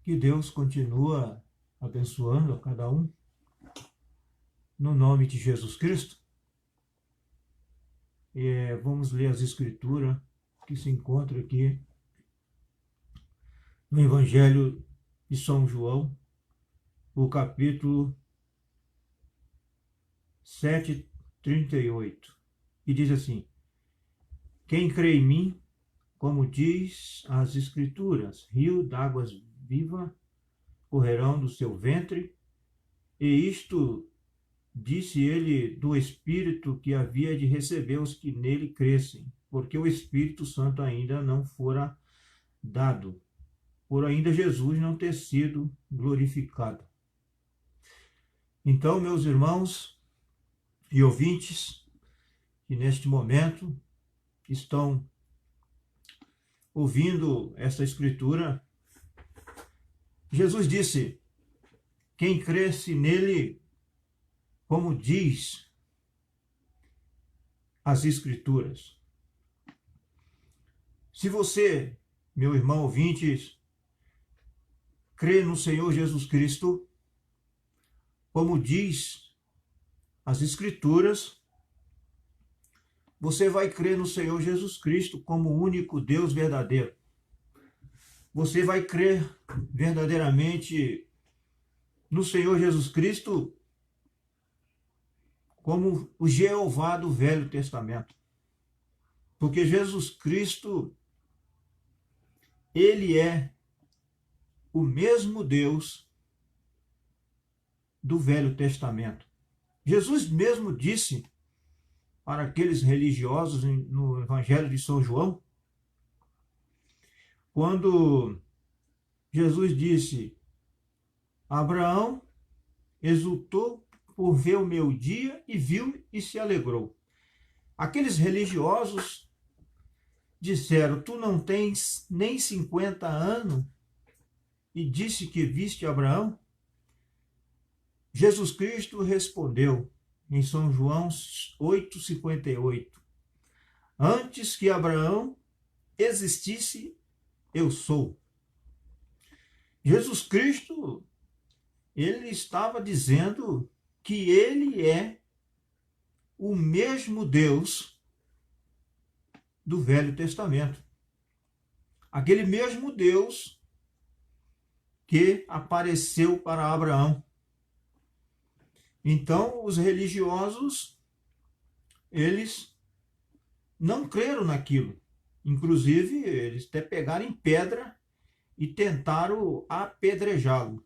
Que Deus continua abençoando a cada um, no nome de Jesus Cristo. Vamos ler as Escrituras que se encontram aqui no Evangelho de São João, o capítulo 7:38. E diz assim: Quem crê em mim, como diz as Escrituras, rio d'águas vivas correrão do seu ventre. E isto disse ele do Espírito que havia de receber os que nele crescem, porque o Espírito Santo ainda não fora dado, por ainda Jesus não ter sido glorificado. Então, meus irmãos e ouvintes, que neste momento estão ouvindo esta escritura, Jesus disse: quem cresce nele, como diz as Escrituras. Se você, meu irmão ouvinte, crê no Senhor Jesus Cristo, como diz as Escrituras, você vai crer no Senhor Jesus Cristo como o único Deus verdadeiro. Você vai crer verdadeiramente no Senhor Jesus Cristo como o Jeová do Velho Testamento. Porque Jesus Cristo, ele é o mesmo Deus do Velho Testamento. Jesus mesmo disse para aqueles religiosos no Evangelho de São João, quando Jesus disse: Abraão exultou por ver o meu dia e viu e se alegrou. Aqueles religiosos disseram: tu não tens nem 50 anos e disse que viste Abraão? Jesus Cristo respondeu em São João 8,58: Antes que Abraão existisse, eu sou. Jesus Cristo, ele estava dizendo que ele é o mesmo Deus do Velho Testamento. Aquele mesmo Deus que apareceu para Abraão. Então, os religiosos, eles não creram naquilo. Inclusive, eles até pegaram em pedra e tentaram apedrejá-lo.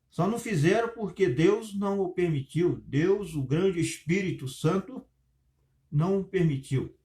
Só não fizeram porque Deus não o permitiu. Deus, o grande Espírito Santo, não o permitiu.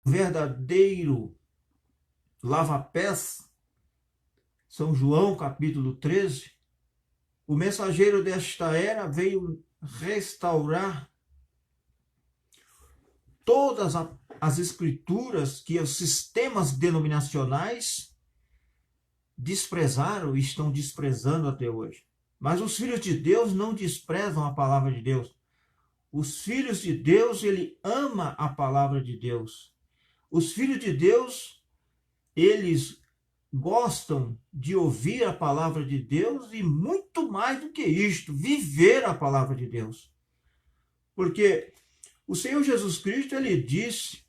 verdadeiro lava-pés, São João capítulo 13, o mensageiro desta era veio restaurar todas as escrituras que os sistemas denominacionais desprezaram e estão desprezando até hoje. Mas os filhos de Deus não desprezam a palavra de Deus. Os filhos de Deus, ele ama a palavra de Deus. Os filhos de Deus, eles gostam de ouvir a palavra de Deus e muito mais do que isto, viver a palavra de Deus. Porque o Senhor Jesus Cristo, ele disse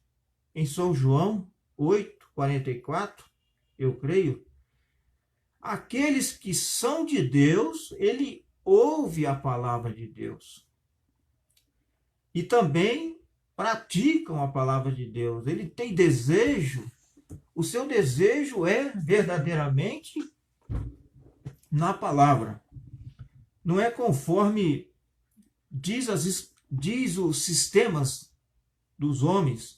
em São João 8:44, eu creio, aqueles que são de Deus, ele ouve a palavra de Deus. E também praticam a palavra de Deus. Ele tem desejo, o seu desejo é verdadeiramente na palavra. Não é conforme diz os sistemas dos homens,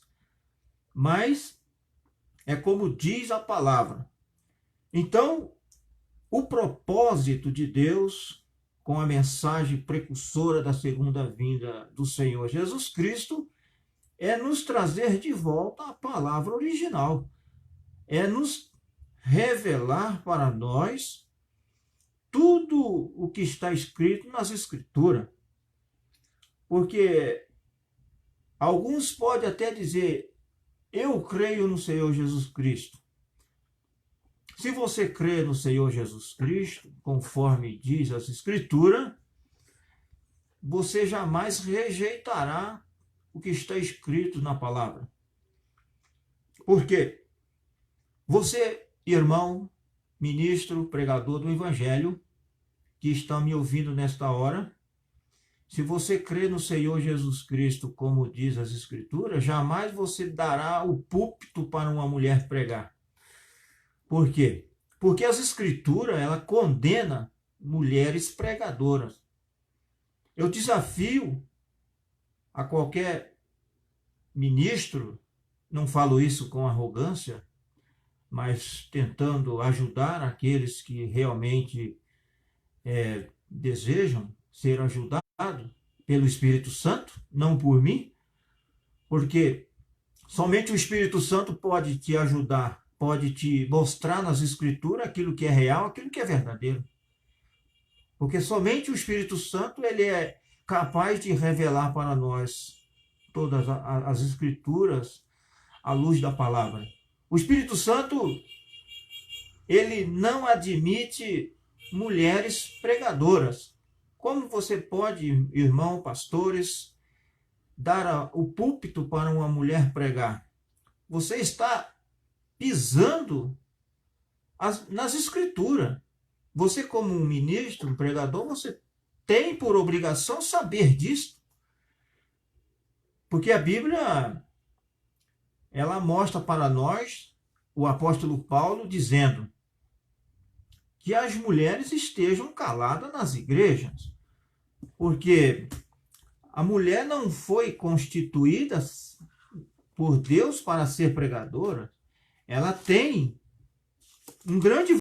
mas é como diz a palavra. Então, o propósito de Deus com a mensagem precursora da segunda vinda do Senhor Jesus Cristo é nos trazer de volta a palavra original, é nos revelar para nós tudo o que está escrito nas Escrituras. Porque alguns podem até dizer, eu creio no Senhor Jesus Cristo. Se você crê no Senhor Jesus Cristo, conforme diz as Escrituras, você jamais rejeitará o que está escrito na palavra. Por quê? Você, irmão, ministro, pregador do Evangelho, que está me ouvindo nesta hora, se você crê no Senhor Jesus Cristo, como diz as Escrituras, jamais você dará o púlpito para uma mulher pregar. Por quê? Porque as Escrituras, ela condena mulheres pregadoras. Eu desafio a qualquer ministro, não falo isso com arrogância, mas tentando ajudar aqueles que realmente desejam ser ajudados pelo Espírito Santo, não por mim, porque somente o Espírito Santo pode te ajudar, pode te mostrar nas Escrituras aquilo que é real, aquilo que é verdadeiro. Porque somente o Espírito Santo ele é capaz de revelar para nós todas as Escrituras à luz da palavra. O Espírito Santo, ele não admite mulheres pregadoras. Como você pode, irmão, pastores, dar o púlpito para uma mulher pregar? Você está pisando nas Escrituras. Você, como um ministro, um pregador, você tem por obrigação saber disso. Porque a Bíblia, ela mostra para nós, o apóstolo Paulo, dizendo que as mulheres estejam caladas nas igrejas. Porque a mulher não foi constituída por Deus para ser pregadora. Ela tem um grande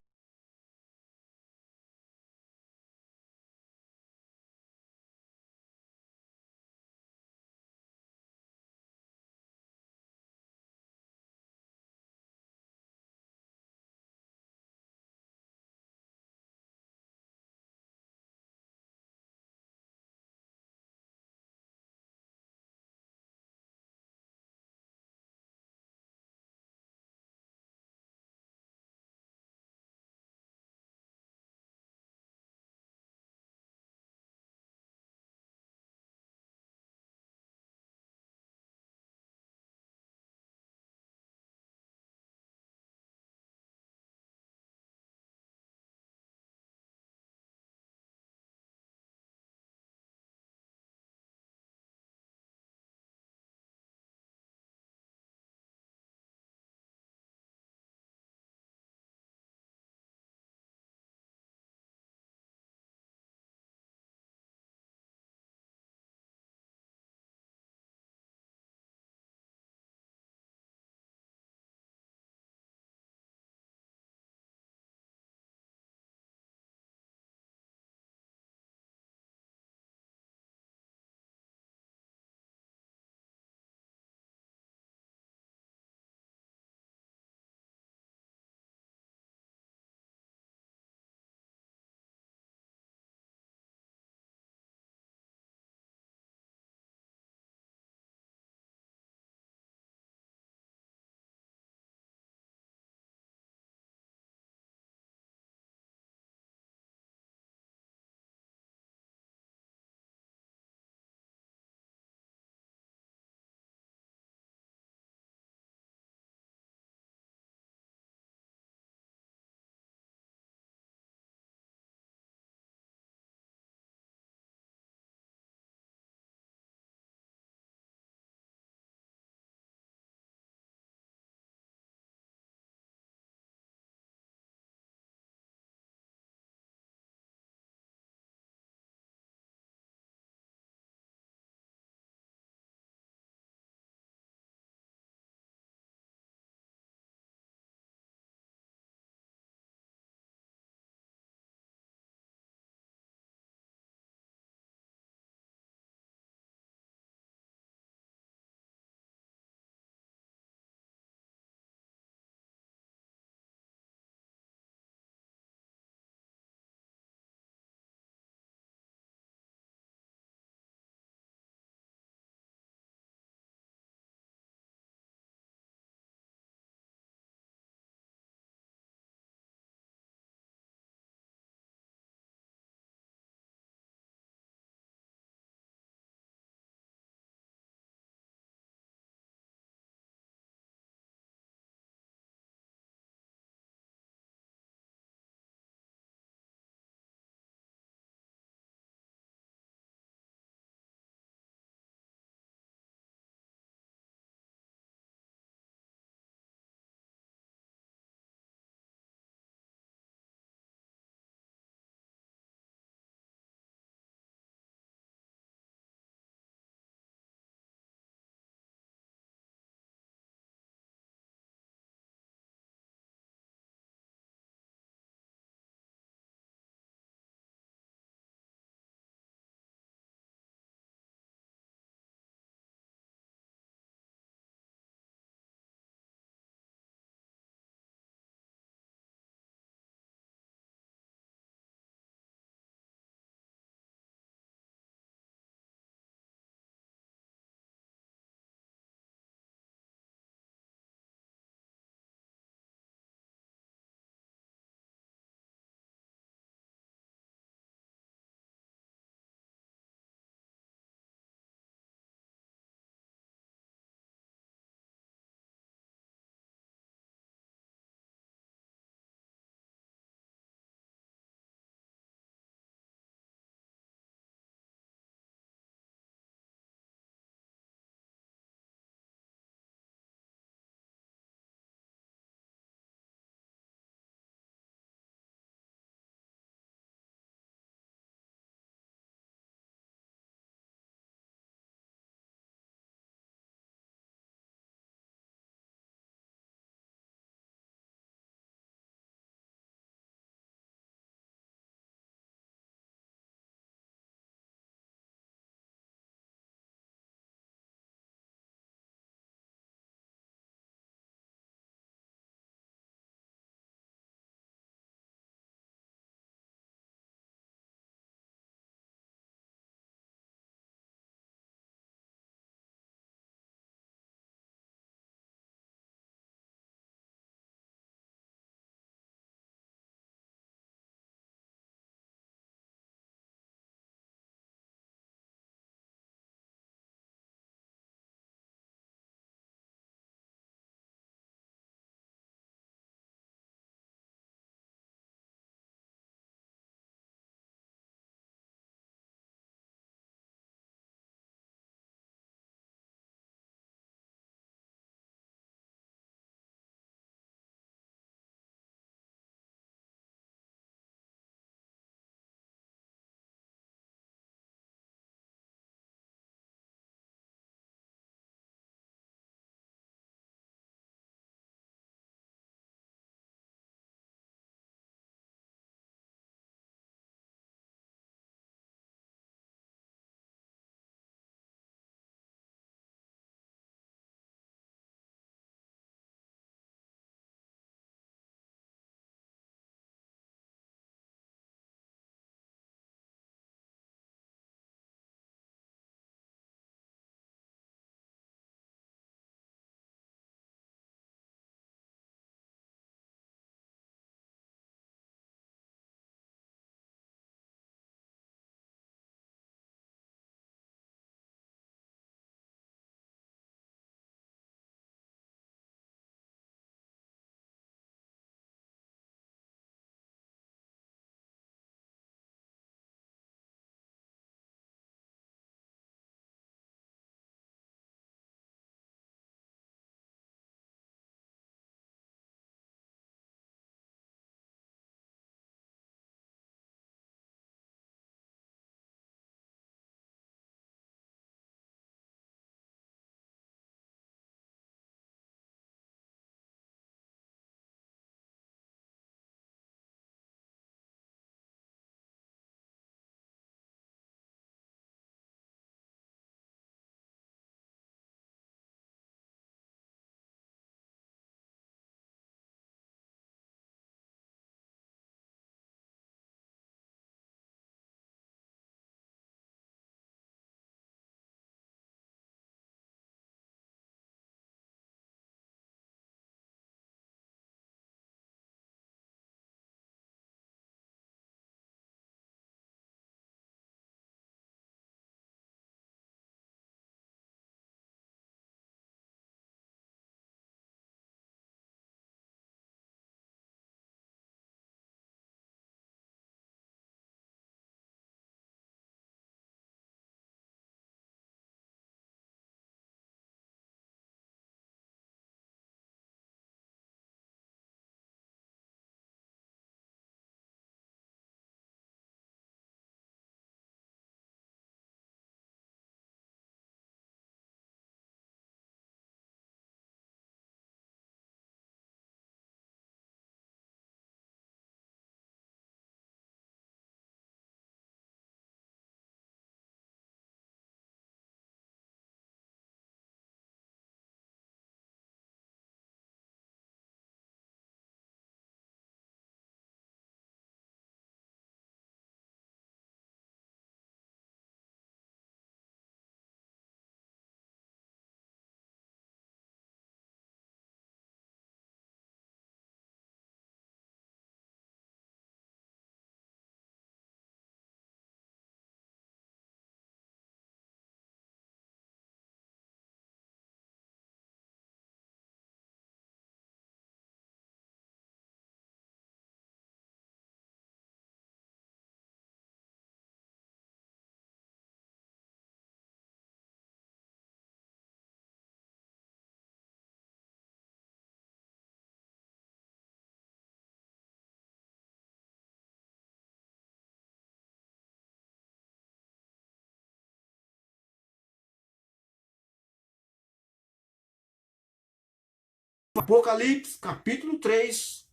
Apocalipse, capítulo 3,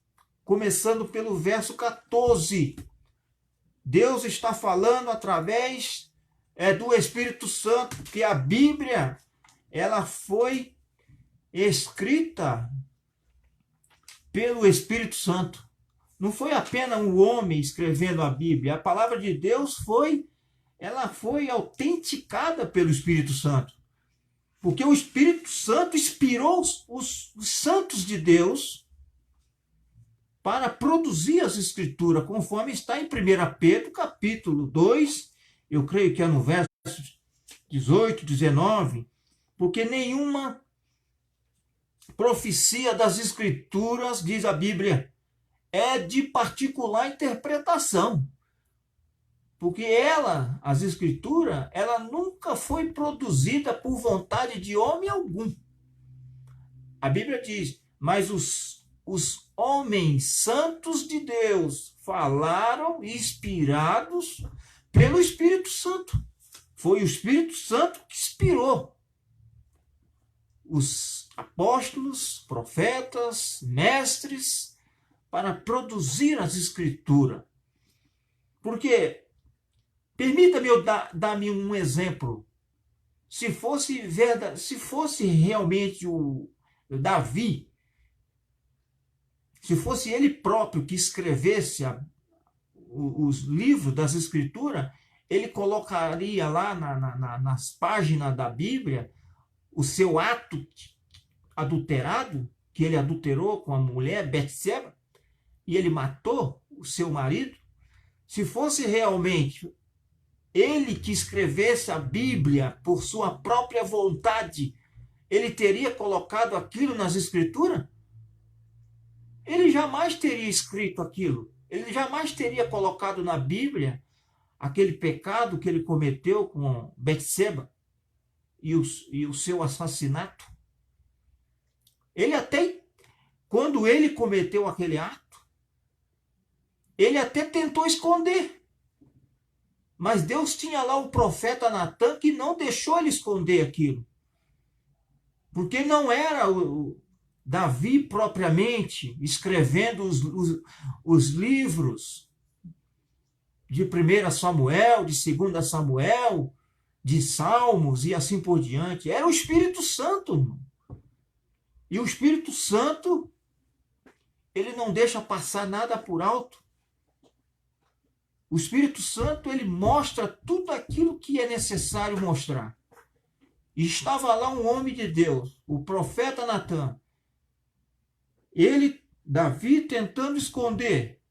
começando pelo verso 14. Deus está falando através do Espírito Santo, que a Bíblia ela foi escrita pelo Espírito Santo. Não foi apenas um homem escrevendo a Bíblia. A palavra de Deus foi autenticada pelo Espírito Santo. Porque o Espírito Santo inspirou os santos de Deus para produzir as Escrituras, conforme está em 1 Pedro, capítulo 2, eu creio que é no verso 18, 19, porque nenhuma profecia das Escrituras, diz a Bíblia, é de particular interpretação. Porque as Escrituras, ela nunca foi produzida por vontade de homem algum. A Bíblia diz, mas os homens santos de Deus falaram inspirados pelo Espírito Santo. Foi o Espírito Santo que inspirou os apóstolos, profetas, mestres, para produzir as Escrituras. Porque, permita-me eu dar-me um exemplo. Se fosse realmente o Davi, se fosse ele próprio que escrevesse os livros das Escrituras, ele colocaria lá nas páginas da Bíblia o seu ato adulterado, que ele adulterou com a mulher Betseba, e ele matou o seu marido. Se fosse realmente ele que escrevesse a Bíblia por sua própria vontade, ele teria colocado aquilo nas Escrituras? Ele jamais teria escrito aquilo. Ele jamais teria colocado na Bíblia aquele pecado que ele cometeu com Betseba e o seu assassinato. Ele até, quando ele cometeu aquele ato, ele até tentou esconder. Mas Deus tinha lá o profeta Natan que não deixou ele esconder aquilo. Porque não era o Davi propriamente escrevendo os livros de 1 Samuel, de 2 Samuel, de Salmos e assim por diante. Era o Espírito Santo, irmão. E o Espírito Santo, ele não deixa passar nada por alto. O Espírito Santo, ele mostra tudo aquilo que é necessário mostrar. E estava lá um homem de Deus, o profeta Natan. Davi, tentando esconder.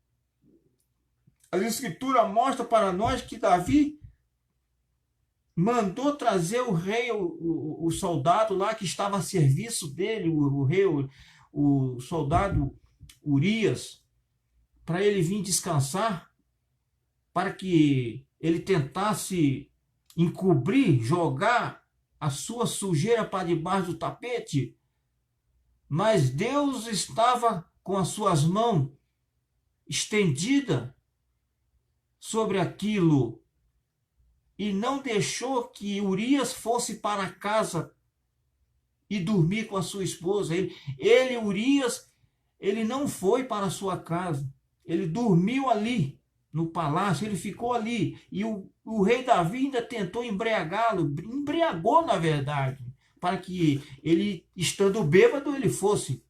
A Escritura mostra para nós que Davi mandou trazer o rei, o soldado lá que estava a serviço dele, o rei, o soldado Urias, para ele vir descansar, para que ele tentasse encobrir, jogar a sua sujeira para debaixo do tapete. Mas Deus estava com as suas mãos estendidas sobre aquilo e não deixou que Urias fosse para casa e dormir com a sua esposa. Urias, ele não foi para a sua casa. Ele dormiu ali, no palácio, ele ficou ali. E o rei Davi ainda tentou embriagá-lo, embriagou na verdade, para que ele, estando bêbado, ele fosse,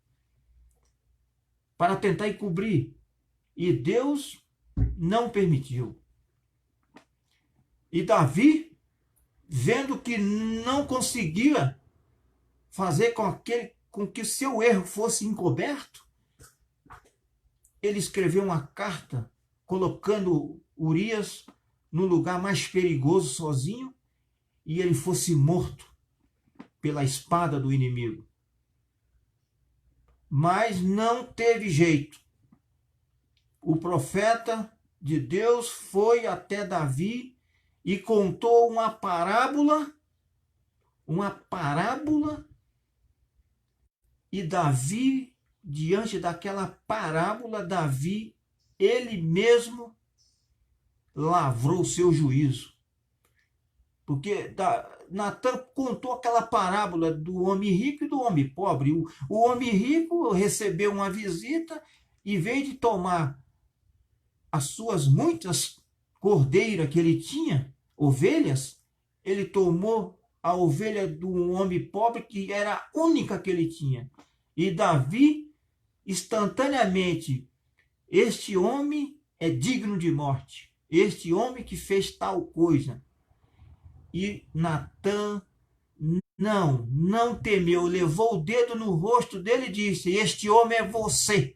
para tentar encobrir. E Deus não permitiu. E Davi, vendo que não conseguia fazer com que o seu erro fosse encoberto, ele escreveu uma carta colocando Urias no lugar mais perigoso sozinho e ele fosse morto pela espada do inimigo. Mas não teve jeito. O profeta de Deus foi até Davi e contou uma parábola, e Davi, diante daquela parábola, Davi, ele mesmo lavrou o seu juízo. Porque Natan contou aquela parábola do homem rico e do homem pobre. O homem rico recebeu uma visita e, em vez de tomar as suas muitas cordeiras que ele tinha, ovelhas, ele tomou a ovelha do homem pobre, que era a única que ele tinha. E Davi, instantaneamente, este homem é digno de morte. Este homem que fez tal coisa. E Natan não temeu, levou o dedo no rosto dele e disse: este homem é você.